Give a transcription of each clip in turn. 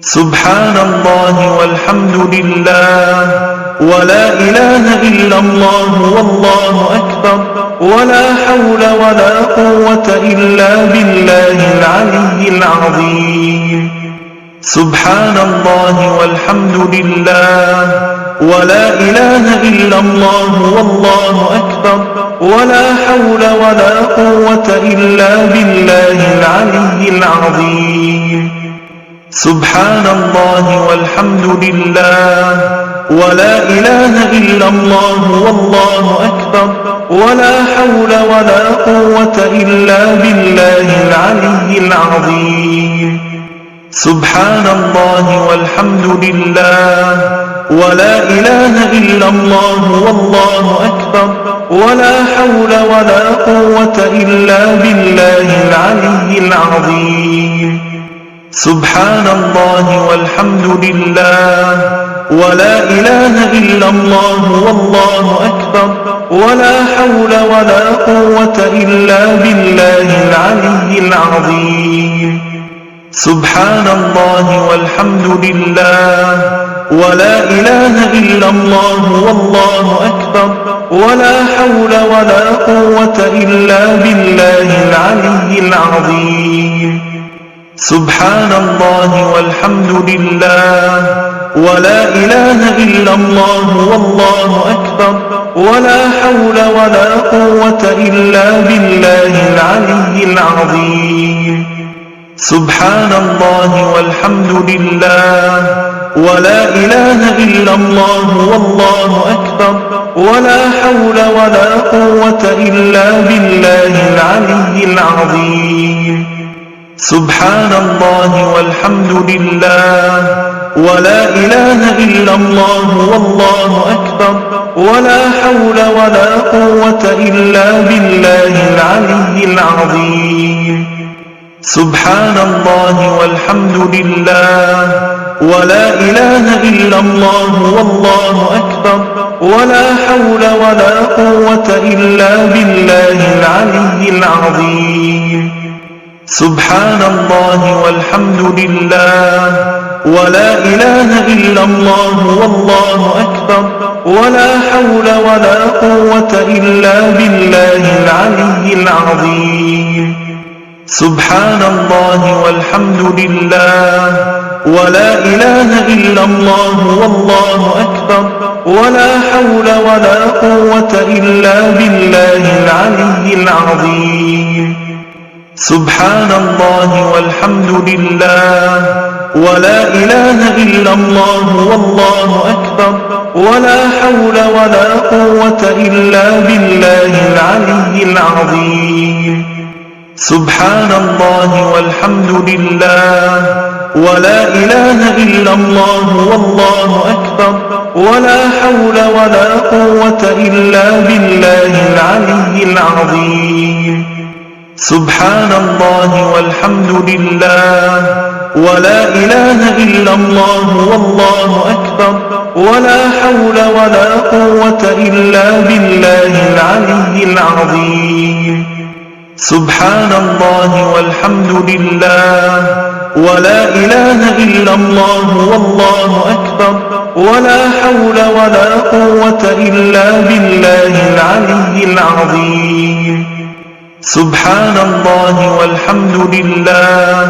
سبحان الله والحمد لله ولا إله إلا الله والله أكبر ولا حول ولا قوة إلا بالله العلي العظيم. سبحان الله والحمد لله ولا إله إلا الله والله أكبر ولا حول ولا قوة إلا بالله العلي العظيم. سبحان الله والحمد لله ولا إله إلا الله والله أكبر ولا حول ولا قوة إلا بالله العلي العظيم. سبحان الله والحمد لله ولا إله إلا الله والله أكبر ولا حول ولا قوة إلا بالله العلي العظيم. سبحان الله والحمد لله ولا إله إلا الله والله أكبر ولا حول ولا قوة إلا بالله العلي العظيم. سبحان الله والحمد لله ولا إله إلا الله والله أكبر ولا حول ولا قوة إلا بالله العلي العظيم. سبحان الله والحمد لله ولا إله إلا الله والله أكبر ولا حول ولا قوة إلا بالله العلي العظيم. سبحان الله والحمد لله ولا إله إلا الله والله أكبر ولا حول ولا قوة إلا بالله العلي العظيم. سبحان الله والحمد لله ولا إله إلا الله والله أكبر ولا حول ولا قوة إلا بالله العلي العظيم. سبحان الله والحمد لله ولا إله إلا الله والله أكبر ولا حول ولا قوة إلا بالله العلي العظيم. سبحان الله والحمد لله ولا إله إلا الله والله أكبر ولا حول ولا قوة إلا بالله العلي العظيم. سبحان الله والحمد لله ولا إله إلا الله والله أكبر ولا حول ولا قوة إلا بالله العلي العظيم. سبحان الله والحمد لله ولا إله إلا الله والله أكبر ولا حول ولا قوة إلا بالله العلي العظيم. سبحان الله والحمد لله ولا إله إلا الله والله أكبر ولا حول ولا قوة إلا بالله العلي العظيم. سبحان الله والحمد لله ولا إله إلا الله والله أكبر ولا حول ولا قوة إلا بالله العلي العظيم. سبحان الله والحمد لله ولا إله إلا الله والله أكبر ولا حول ولا قوة إلا بالله العلي العظيم. سبحان الله والحمد لله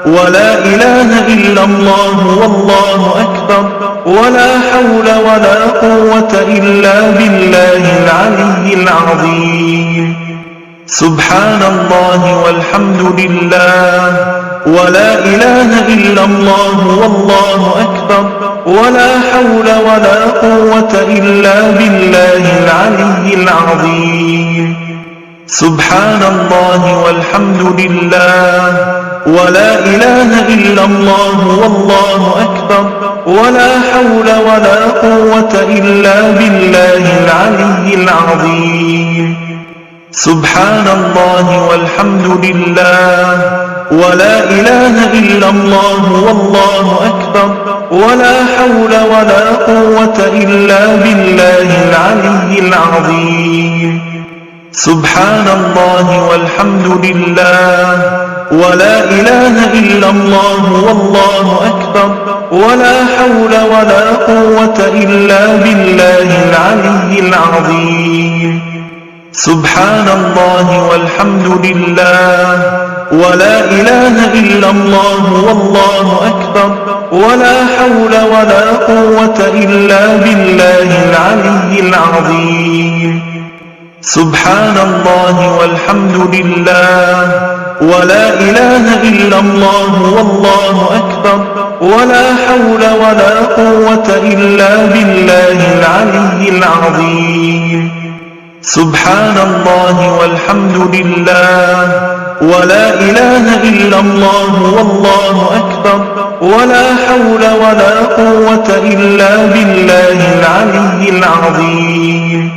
ولا إله إلا الله والله أكبر ولا حول ولا قوة إلا بالله العلي العظيم. سبحان الله والحمد لله ولا إله إلا الله والله أكبر ولا حول ولا قوة إلا بالله العلي العظيم. سبحان الله والحمد لله ولا إله إلا الله والله أكبر ولا حول ولا قوة إلا بالله العلي العظيم. سبحان الله والحمد لله ولا إله إلا الله والله أكبر ولا حول ولا قوة إلا بالله العلي العظيم. سبحان الله والحمد لله ولا إله إلا الله والله أكبر ولا حول ولا قوة إلا بالله العلي العظيم سبحان الله والحمد لله ولا إله إلا الله والله أكبر ولا حول ولا قوة إلا بالله العلي العظيم سبحان الله والحمد لله ولا إله إلا الله والله أكبر ولا حول ولا قوة إلا بالله العلي العظيم سبحان الله والحمد لله ولا إله إلا الله والله أكبر ولا حول ولا قوة إلا بالله العلي العظيم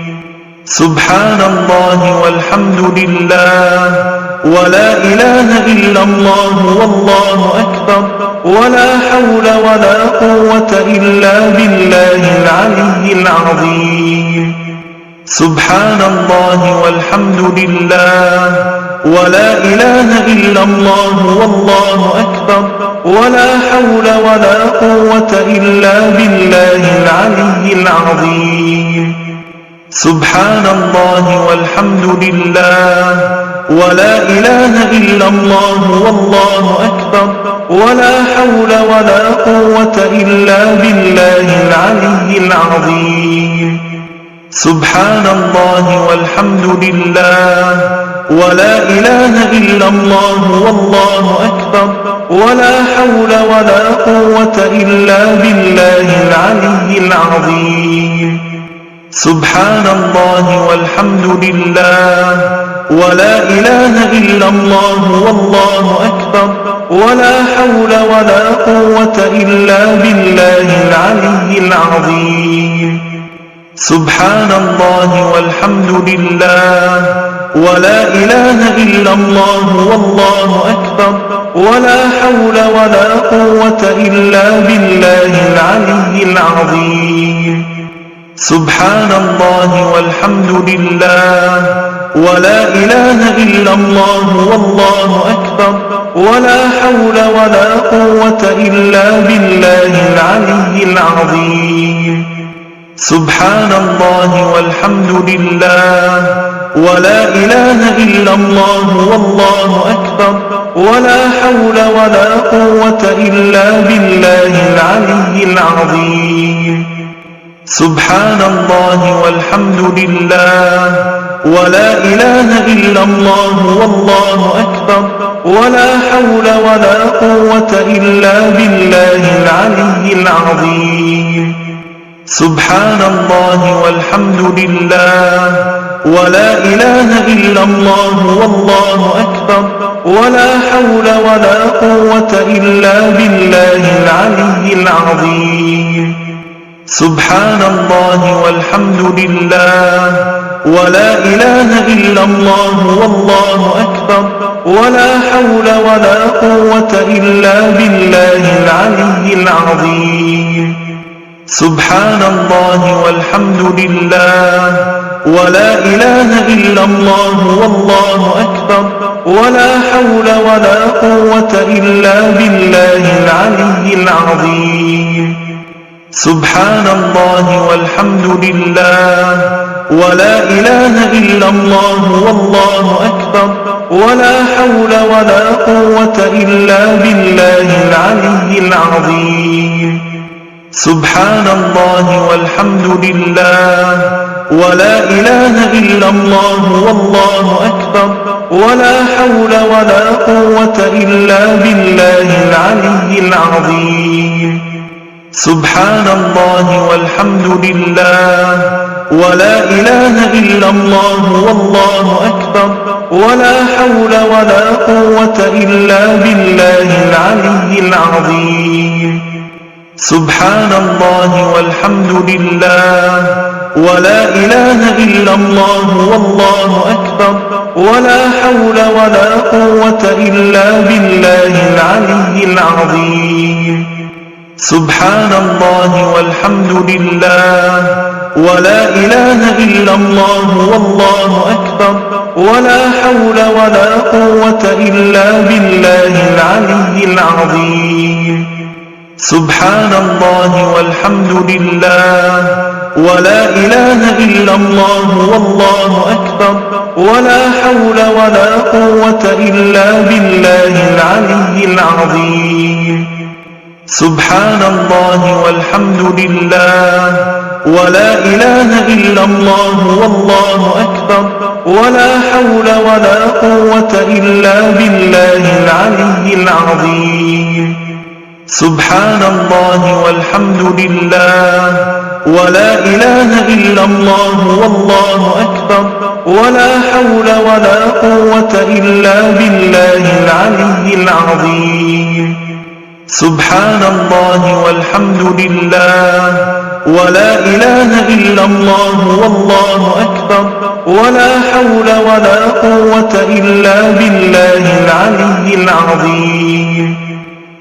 سبحان الله والحمد لله ولا إله إلا الله والله أكبر ولا حول ولا قوة إلا بالله العلي العظيم سبحان الله والحمد لله ولا إله إلا الله والله أكبر ولا حول ولا قوة إلا بالله العلي العظيم سبحان الله والحمد لله ولا إله إلا الله والله أكبر ولا حول ولا قوة إلا بالله العلي العظيم سبحان الله والحمد لله ولا إله إلا الله والله أكبر ولا حول ولا قوة إلا بالله العلي العظيم سبحان الله والحمد لله ولا إله إلا الله والله أكبر ولا حول ولا قوة إلا بالله العلي العظيم سبحان الله والحمد لله ولا إله إلا الله والله أكبر ولا حول ولا قوة إلا بالله العلي العظيم سبحان الله والحمد لله ولا إله إلا الله والله أكبر ولا حول ولا قوة إلا بالله العلي العظيم سبحان الله والحمد لله ولا إله إلا الله والله أكبر ولا حول ولا قوة إلا بالله العلي العظيم سبحان الله والحمد لله ولا إله إلا الله والله أكبر ولا حول ولا قوة إلا بالله العلي العظيم سبحان الله والحمد لله ولا إله إلا الله والله أكبر ولا حول ولا قوة إلا بالله العلي العظيم سبحان الله والحمد لله ولا إله إلا الله والله أكبر ولا حول ولا قوة إلا بالله العلي العظيم سبحان الله والحمد لله ولا إله إلا الله والله أكبر ولا حول ولا قوة إلا بالله العلي العظيم سبحان الله والحمد لله ولا إله إلا الله والله أكبر ولا حول ولا قوة إلا بالله العلي العظيم سبحان الله والحمد لله ولا إله إلا الله والله أكبر ولا حول ولا قوة إلا بالله العلي العظيم سبحان الله والحمد لله ولا إله إلا الله والله أكبر ولا حول ولا قوة إلا بالله العلي العظيم سبحان الله والحمد لله ولا إله إلا الله والله أكبر ولا حول ولا قوة إلا بالله العلي العظيم سبحان الله والحمد لله ولا إله إلا الله والله أكبر ولا حول ولا قوة إلا بالله العلي العظيم سبحان الله والحمد لله ولا إله إلا الله والله أكبر ولا حول ولا قوة إلا بالله العلي العظيم سبحان الله والحمد لله ولا إله إلا الله والله أكبر ولا حول ولا قوة إلا بالله العلي العظيم سبحان الله والحمد لله ولا إله إلا الله والله أكبر ولا حول ولا قوة إلا بالله العلي العظيم سبحان الله والحمد لله ولا إله إلا الله والله أكبر ولا حول ولا قوة إلا بالله العلي العظيم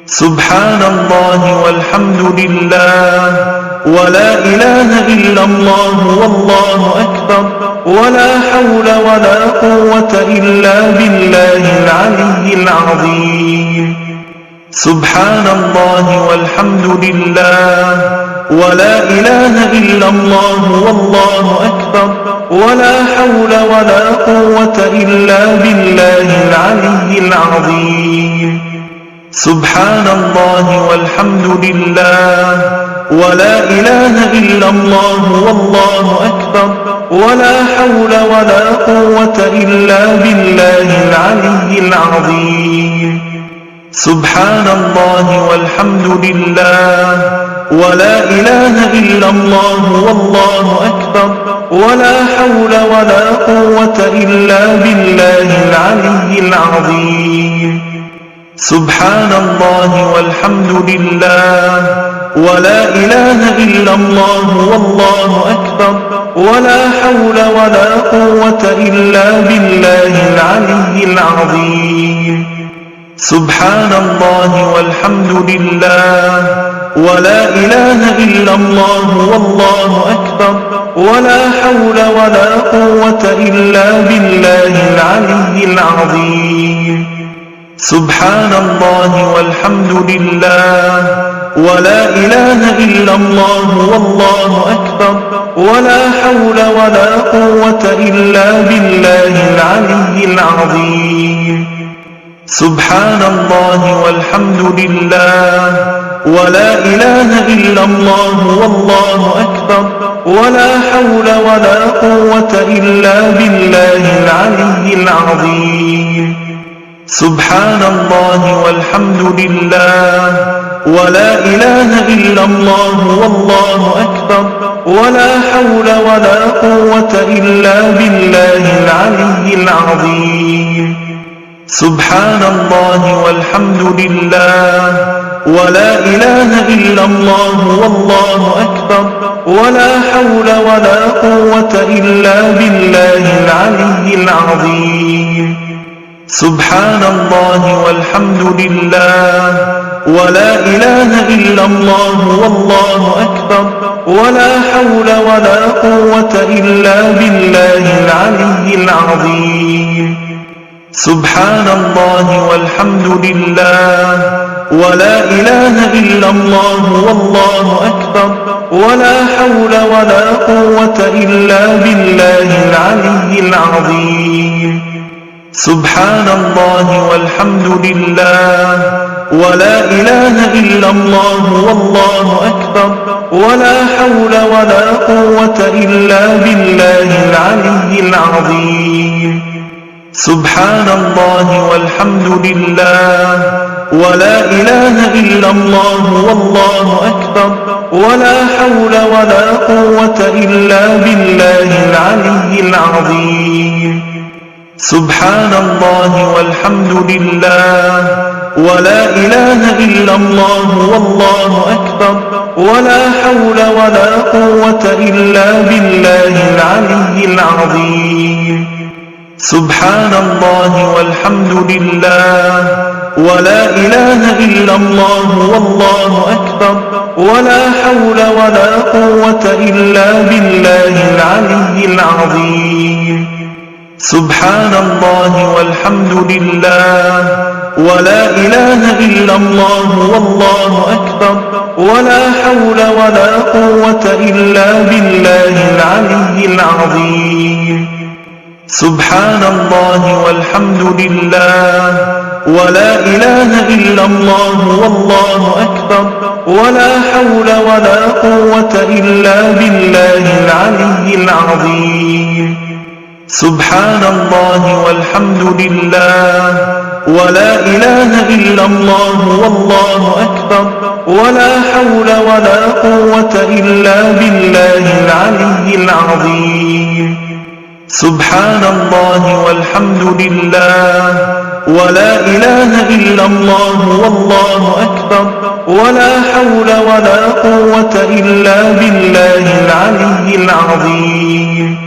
سبحان الله والحمد لله ولا إله إلا الله والله أكبر ولا حول ولا قوة إلا بالله العلي العظيم سبحان الله والحمد لله ولا إله إلا الله والله أكبر ولا حول ولا قوة إلا بالله العلي العظيم سبحان الله والحمد لله ولا إله إلا الله والله أكبر ولا حول ولا قوة إلا بالله العلي العظيم سبحان الله والحمد لله ولا إله إلا الله والله أكبر ولا حول ولا قوة إلا بالله العلي العظيم سبحان الله والحمد لله ولا إله إلا الله والله أكبر ولا حول ولا قوة إلا بالله العلي العظيم سبحان الله والحمد لله ولا إله إلا الله والله أكبر ولا حول ولا قوة إلا بالله العلي العظيم سبحان الله والحمد لله ولا إله إلا الله والله أكبر ولا حول ولا قوة إلا بالله العلي العظيم سبحان الله والحمد لله ولا إله إلا الله والله أكبر ولا حول ولا قوة إلا بالله العلي العظيم سبحان الله والحمد لله ولا إله إلا الله والله أكبر ولا حول ولا قوة إلا بالله العلي العظيم سبحان الله والحمد لله ولا إله إلا الله والله أكبر ولا حول ولا قوة إلا بالله العلي العظيم سبحان الله والحمد لله ولا إله إلا الله والله أكبر ولا حول ولا قوة إلا بالله العلي العظيم سبحان الله والحمد لله ولا إله إلا الله والله أكبر ولا حول ولا قوة إلا بالله العلي العظيم سبحان الله والحمد لله ولا إله إلا الله والله أكبر ولا حول ولا قوة إلا بالله العلي العظيم سبحان الله والحمد لله ولا إله إلا الله والله أكبر ولا حول ولا قوة إلا بالله العلي العظيم سبحان الله والحمد لله ولا إله إلا الله والله أكبر ولا حول ولا قوة إلا بالله العلي العظيم سبحان الله والحمد لله ولا إله إلا الله والله أكبر ولا حول ولا قوة إلا بالله العلي العظيم سبحان الله والحمد لله ولا إله إلا الله والله أكبر ولا حول ولا قوة إلا بالله العلي العظيم سبحان الله والحمد لله ولا إله إلا الله والله أكبر ولا حول ولا قوة إلا بالله العلي العظيم سبحان الله والحمد لله ولا إله إلا الله والله أكبر ولا حول ولا قوة إلا بالله العلي العظيم سبحان الله والحمد لله ولا إله إلا الله والله أكبر ولا حول ولا قوة إلا بالله العلي العظيم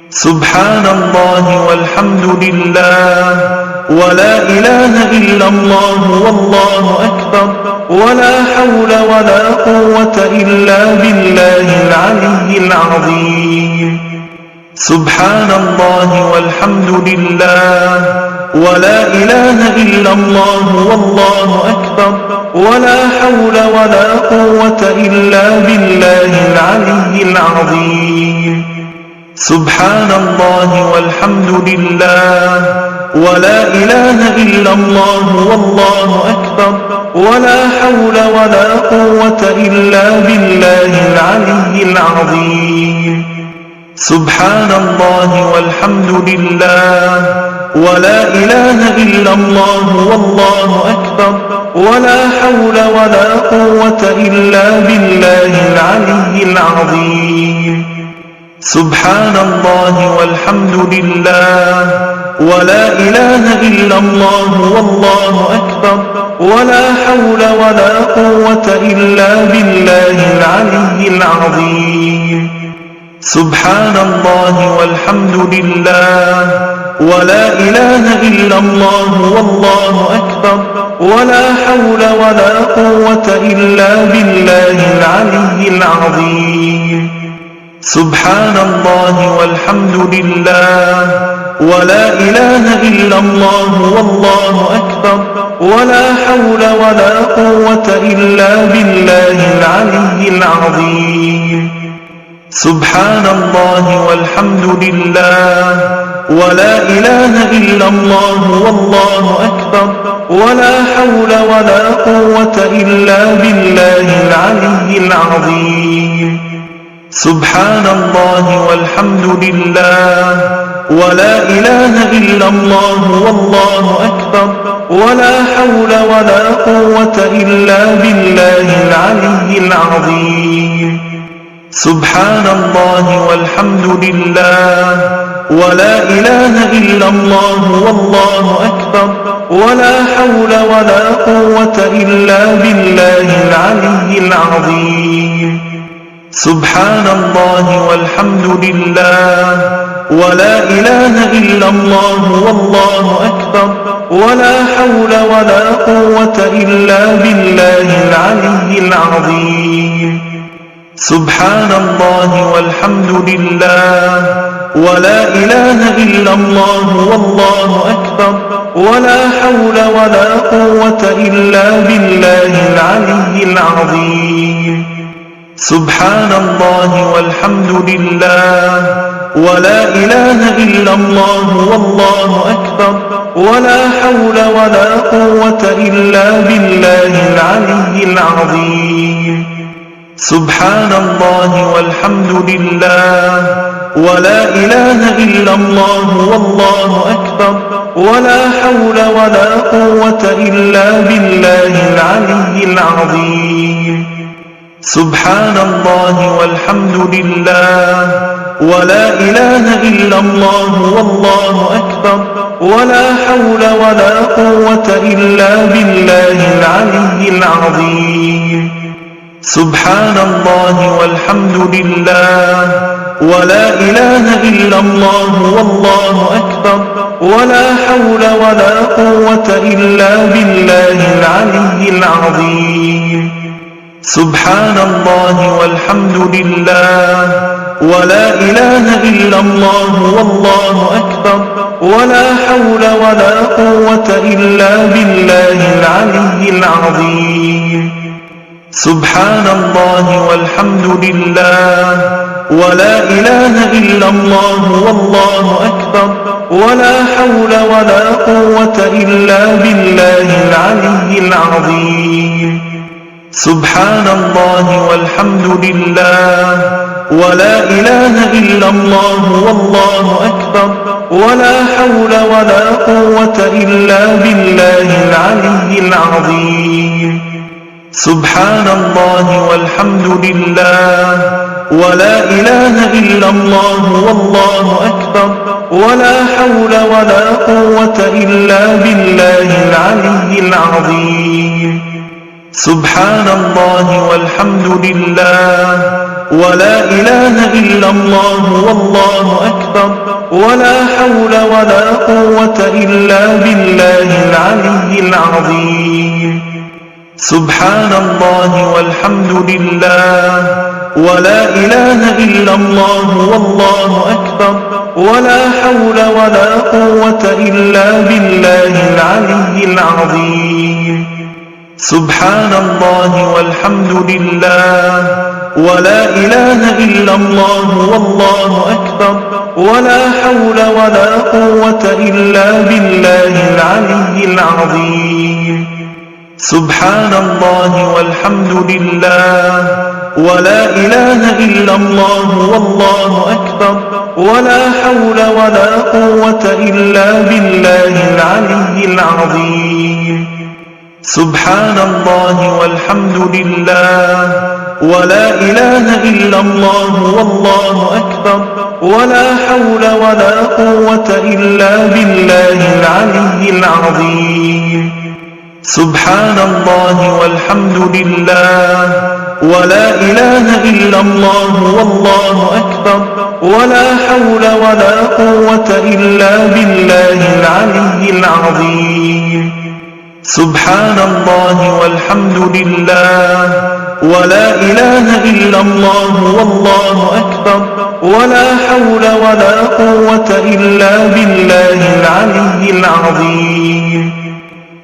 سبحان الله والحمد لله ولا إله إلا الله والله أكبر ولا حول ولا قوة إلا بالله العلي العظيم سبحان الله والحمد لله ولا إله إلا الله والله أكبر ولا حول ولا قوة إلا بالله العلي العظيم سبحان الله والحمد لله ولا إله إلا الله والله أكبر ولا حول ولا قوة إلا بالله العلي العظيم سبحان الله والحمد لله ولا إله إلا الله والله أكبر ولا حول ولا قوة إلا بالله العلي العظيم سبحان الله والحمد لله ولا إله إلا الله والله أكبر ولا حول ولا قوة إلا بالله العلي العظيم سبحان الله والحمد لله ولا إله إلا الله والله أكبر ولا حول ولا قوة إلا بالله العلي العظيم سبحان الله والحمد لله ولا إله إلا الله والله أكبر ولا حول ولا قوة إلا بالله العلي العظيم سبحان الله والحمد لله ولا إله إلا الله والله أكبر ولا حول ولا قوة إلا بالله العلي العظيم سبحان الله والحمد لله ولا إله إلا الله والله أكبر ولا حول ولا قوة إلا بالله العلي العظيم سبحان الله والحمد لله ولا إله إلا الله والله أكبر ولا حول ولا قوة إلا بالله العلي العظيم سبحان الله والحمد لله ولا إله إلا الله والله أكبر ولا حول ولا قوة إلا بالله العلي العظيم سبحان الله والحمد لله ولا إله إلا الله والله أكبر ولا حول ولا قوة إلا بالله العلي العظيم سبحان الله والحمد لله ولا إله إلا الله والله أكبر ولا حول ولا قوة إلا بالله العلي العظيم سبحان الله والحمد لله ولا إله إلا الله والله أكبر ولا حول ولا قوة إلا بالله العلي العظيم سبحان الله والحمد لله ولا إله إلا الله والله أكبر ولا حول ولا قوة إلا بالله العلي العظيم سبحان الله والحمد لله ولا إله إلا الله والله أكبر ولا حول ولا قوة إلا بالله العلي العظيم سبحان الله والحمد لله ولا إله إلا الله والله أكبر ولا حول ولا قوة إلا بالله العلي العظيم سبحان الله والحمد لله ولا إله إلا الله والله أكبر ولا حول ولا قوة إلا بالله العلي العظيم سبحان الله والحمد لله ولا إله إلا الله والله أكبر ولا حول ولا قوة إلا بالله العلي العظيم سبحان الله والحمد لله ولا إله إلا الله والله أكبر ولا حول ولا قوة إلا بالله العلي العظيم سبحان الله والحمد لله ولا إله إلا الله والله أكبر ولا حول ولا قوة إلا بالله العلي العظيم سبحان الله والحمد لله ولا إله إلا الله والله أكبر ولا حول ولا قوة إلا بالله العلي العظيم سبحان الله والحمد لله ولا إله إلا الله والله أكبر ولا حول ولا قوة إلا بالله العلي العظيم سبحان الله والحمد لله ولا إله إلا الله والله أكبر ولا حول ولا قوة إلا بالله العلي العظيم سبحان الله والحمد لله ولا إله إلا الله والله أكبر ولا حول ولا قوة إلا بالله العلي العظيم سبحان الله والحمد لله ولا إله إلا الله والله أكبر ولا حول ولا قوة إلا بالله العلي العظيم سبحان الله والحمد لله ولا إله إلا الله والله أكبر ولا حول ولا قوة إلا بالله العلي العظيم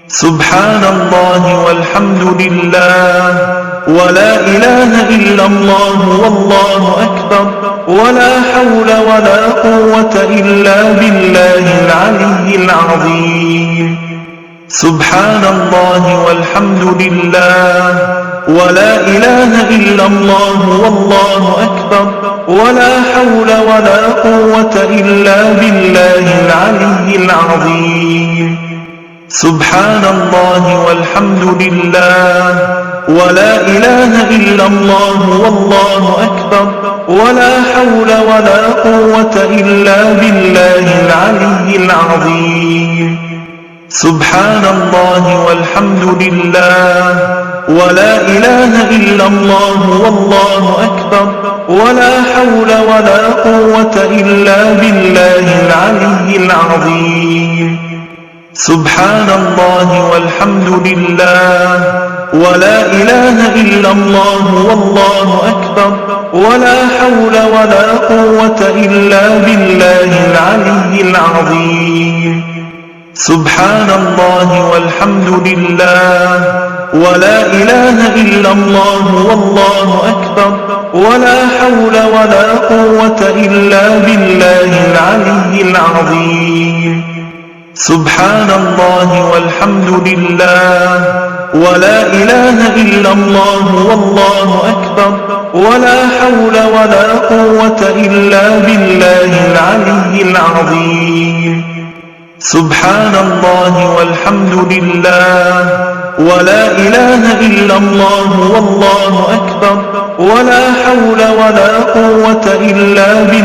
سبحان الله والحمد لله ولا إله إلا الله والله أكبر ولا حول ولا قوة إلا بالله العلي العظيم سبحان الله والحمد لله ولا إله إلا الله والله أكبر ولا حول ولا قوة إلا بالله العلي العظيم سبحان الله والحمد لله ولا إله إلا الله والله أكبر ولا حول ولا قوة إلا بالله العلي العظيم سبحان الله والحمد لله ولا إله إلا الله والله أكبر ولا حول ولا قوة إلا بالله العلي العظيم سبحان الله والحمد لله ولا إله إلا الله والله أكبر ولا حول ولا قوة إلا بالله العلي العظيم سبحان الله والحمد لله ولا إله إلا الله والله أكبر ولا حول ولا قوة إلا بالله العلي العظيم سبحان الله والحمد لله ولا إله إلا الله والله أكبر ولا حول ولا قوة إلا بالله العلي العظيم سبحان الله والحمد لله ولا إله إلا الله والله أكبر ولا حول ولا قوة إلا بالله